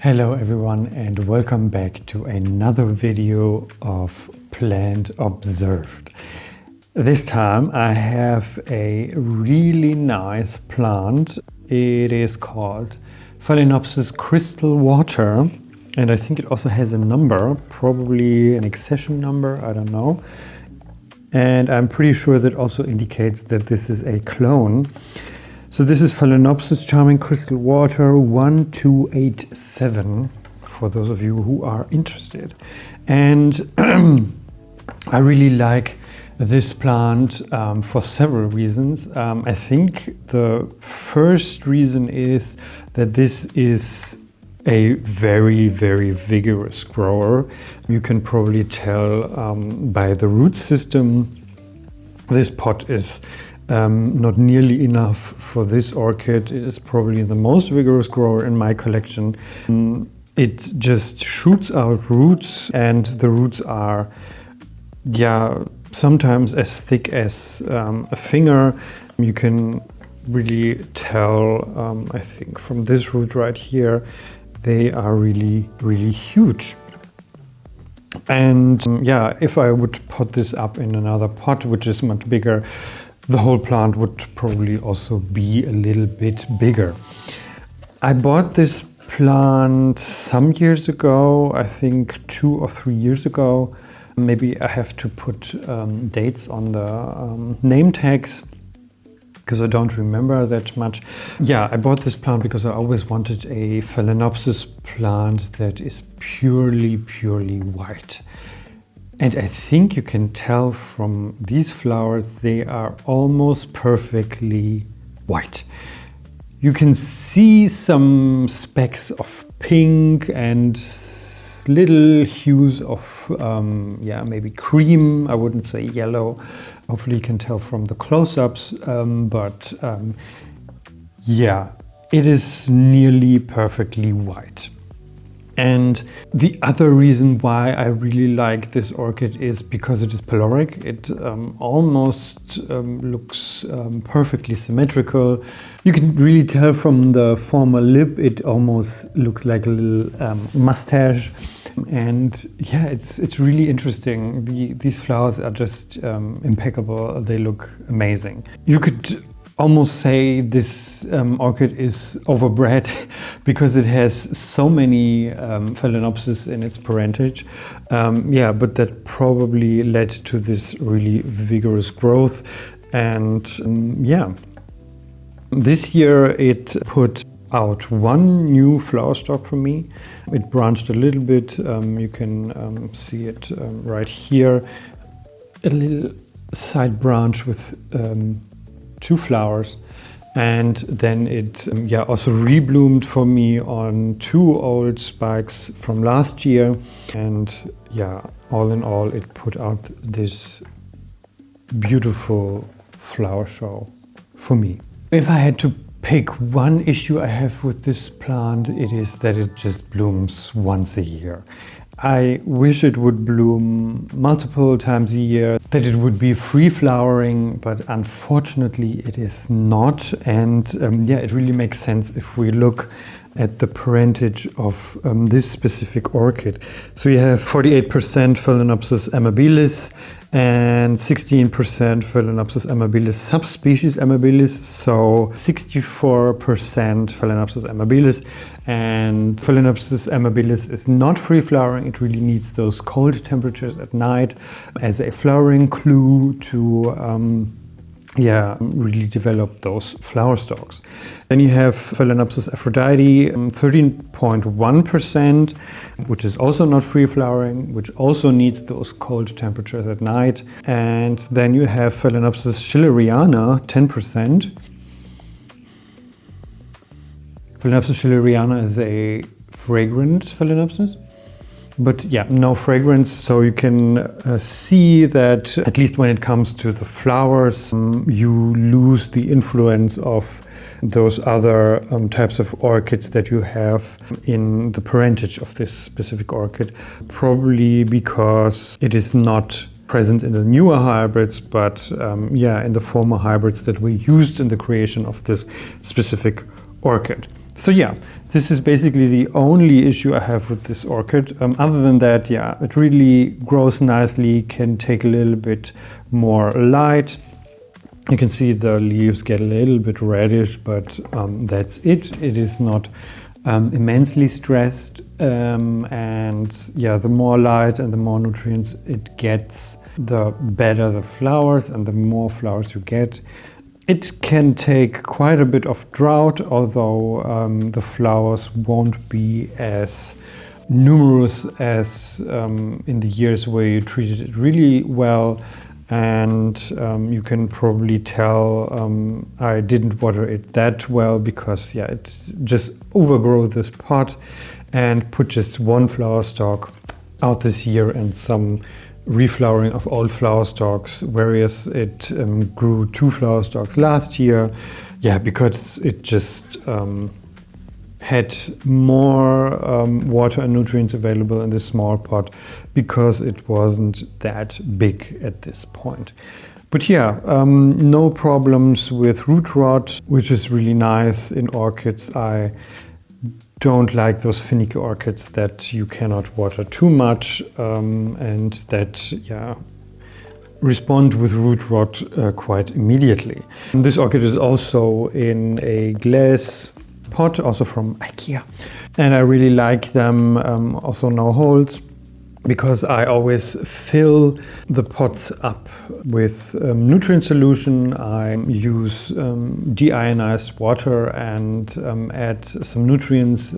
Hello everyone and welcome back to another video of Plant Observed. This time I have a really nice plant. It is called Phalaenopsis Crystal Water, and I think it also has a number, probably an accession number, I don't know. And I'm pretty sure that also indicates that this is a clone. So this is Phalaenopsis Charming Chrystal Water 1287, for those of you who are interested. And I really like this plant for several reasons. I think the first reason is that this is a very vigorous grower. You can probably tell by the root system. This pot is not nearly enough for this orchid. It is probably the most vigorous grower in my collection. It just shoots out roots, and the roots are, sometimes as thick as a finger. You can really tell, I think, from this root right here, they are really huge. And if I would put this up in another pot, which is much bigger, the whole plant would probably also be a little bit bigger. I bought this plant some years ago, I think 2 or 3 years ago. Maybe I have to put dates on the name tags, because I don't remember that much. I bought this plant because I always wanted a Phalaenopsis plant that is purely white. And I think you can tell from these flowers, they are almost perfectly white. You can see some specks of pink and little hues of, maybe cream. I wouldn't say yellow. Hopefully you can tell from the close-ups, it is nearly perfectly white. And the other reason why I really like this orchid is because it is peloric. It almost looks perfectly symmetrical. You can really tell from the former lip, it almost looks like a little mustache. And it's really interesting. These flowers are just impeccable. They look amazing. You could almost say this orchid is overbred because it has so many Phalaenopsis in its parentage. But that probably led to this really vigorous growth. And this year it put out one new flower stalk for me. It branched a little bit. You can see it right here. A little side branch with 2 flowers, and then it also rebloomed for me on 2 old spikes from last year. And all in all, it put out this beautiful flower show for me. If I had to pick one issue I have with this plant, it is that it just blooms once a year. I wish it would bloom multiple times a year, that it would be free flowering, but unfortunately it is not. And it really makes sense if we look at the parentage of this specific orchid. So you have 48% Phalaenopsis amabilis and 16% Phalaenopsis amabilis subspecies amabilis, so 64% Phalaenopsis amabilis. And Phalaenopsis amabilis is not free flowering. It really needs those cold temperatures at night as a flowering clue to really develop those flower stalks. Then you have Phalaenopsis aphrodite, 13.1%, which is also not free flowering, which also needs those cold temperatures at night. And then you have Phalaenopsis schilleriana, 10%. Phalaenopsis schilleriana is a fragrant Phalaenopsis, but no fragrance. So you can see that, at least when it comes to the flowers, you lose the influence of those other types of orchids that you have in the parentage of this specific orchid, probably because it is not present in the newer hybrids, but in the former hybrids that were used in the creation of this specific orchid. So yeah, this is basically the only issue I have with this orchid. Other than that, yeah, it really grows nicely, can take a little bit more light. You can see the leaves get a little bit reddish, but that's it. It is not immensely stressed. And yeah, the more light and the more nutrients it gets, the better the flowers, and the more flowers you get. It can take quite a bit of drought, although the flowers won't be as numerous as in the years where you treated it really well. And you can probably tell I didn't water it that well because, yeah, it's just overgrow this pot and put just one flower stalk out this year and some reflowering of old flower stalks, whereas it grew 2 flower stalks last year. Yeah, because it just had more water and nutrients available in this small pot because it wasn't that big at this point. But yeah, no problems with root rot, which is really nice in orchids. I don't like those finicky orchids that you cannot water too much and that, yeah, respond with root rot quite immediately. And this orchid is also in a glass pot, also from IKEA. And I really like them, also no holes, because I always fill the pots up with nutrient solution. I use deionized water and add some nutrients,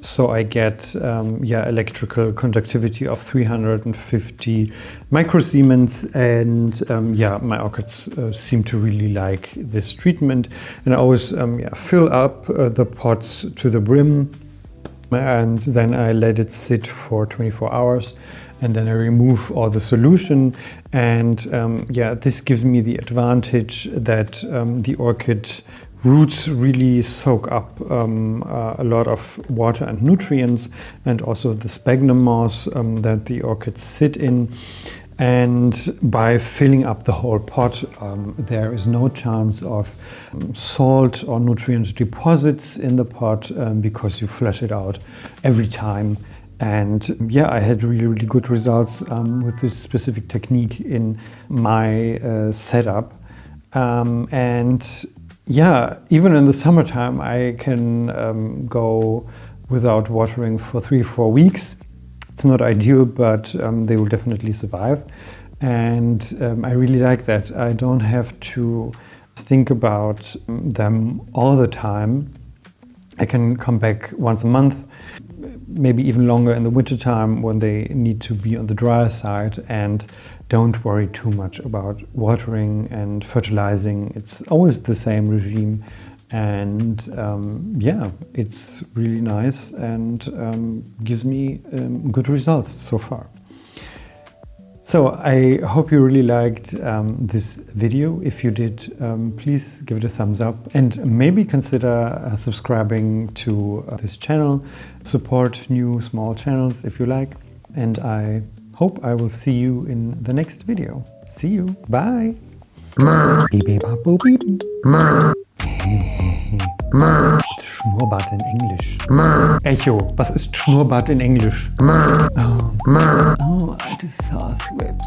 so I get yeah, electrical conductivity of 350 microsiemens, and yeah, my orchids seem to really like this treatment. And I always yeah, fill up the pots to the brim, and then I let it sit for 24 hours, and then I remove all the solution. And yeah, this gives me the advantage that the orchid roots really soak up a lot of water and nutrients, and also the sphagnum moss that the orchids sit in. And by filling up the whole pot, there is no chance of salt or nutrient deposits in the pot because you flush it out every time. And yeah, I had really good results with this specific technique in my setup. And yeah, even in the summertime, I can go without watering for 3 or 4 weeks. It's not ideal, but they will definitely survive. And I really like that. I don't have to think about them all the time. I can come back once a month, maybe even longer in the wintertime when they need to be on the drier side, and don't worry too much about watering and fertilizing. It's always the same regime. And yeah, it's really nice and gives me good results so far. So I hope you really liked this video. If you did, please give it a thumbs up, and maybe consider subscribing to this channel. Support new small channels if you like, and I hope I will see you in the next video. See you, bye! Schnurrbart in Englisch. Echo, was ist Schnurrbart in Englisch? Oh, I just saw lips.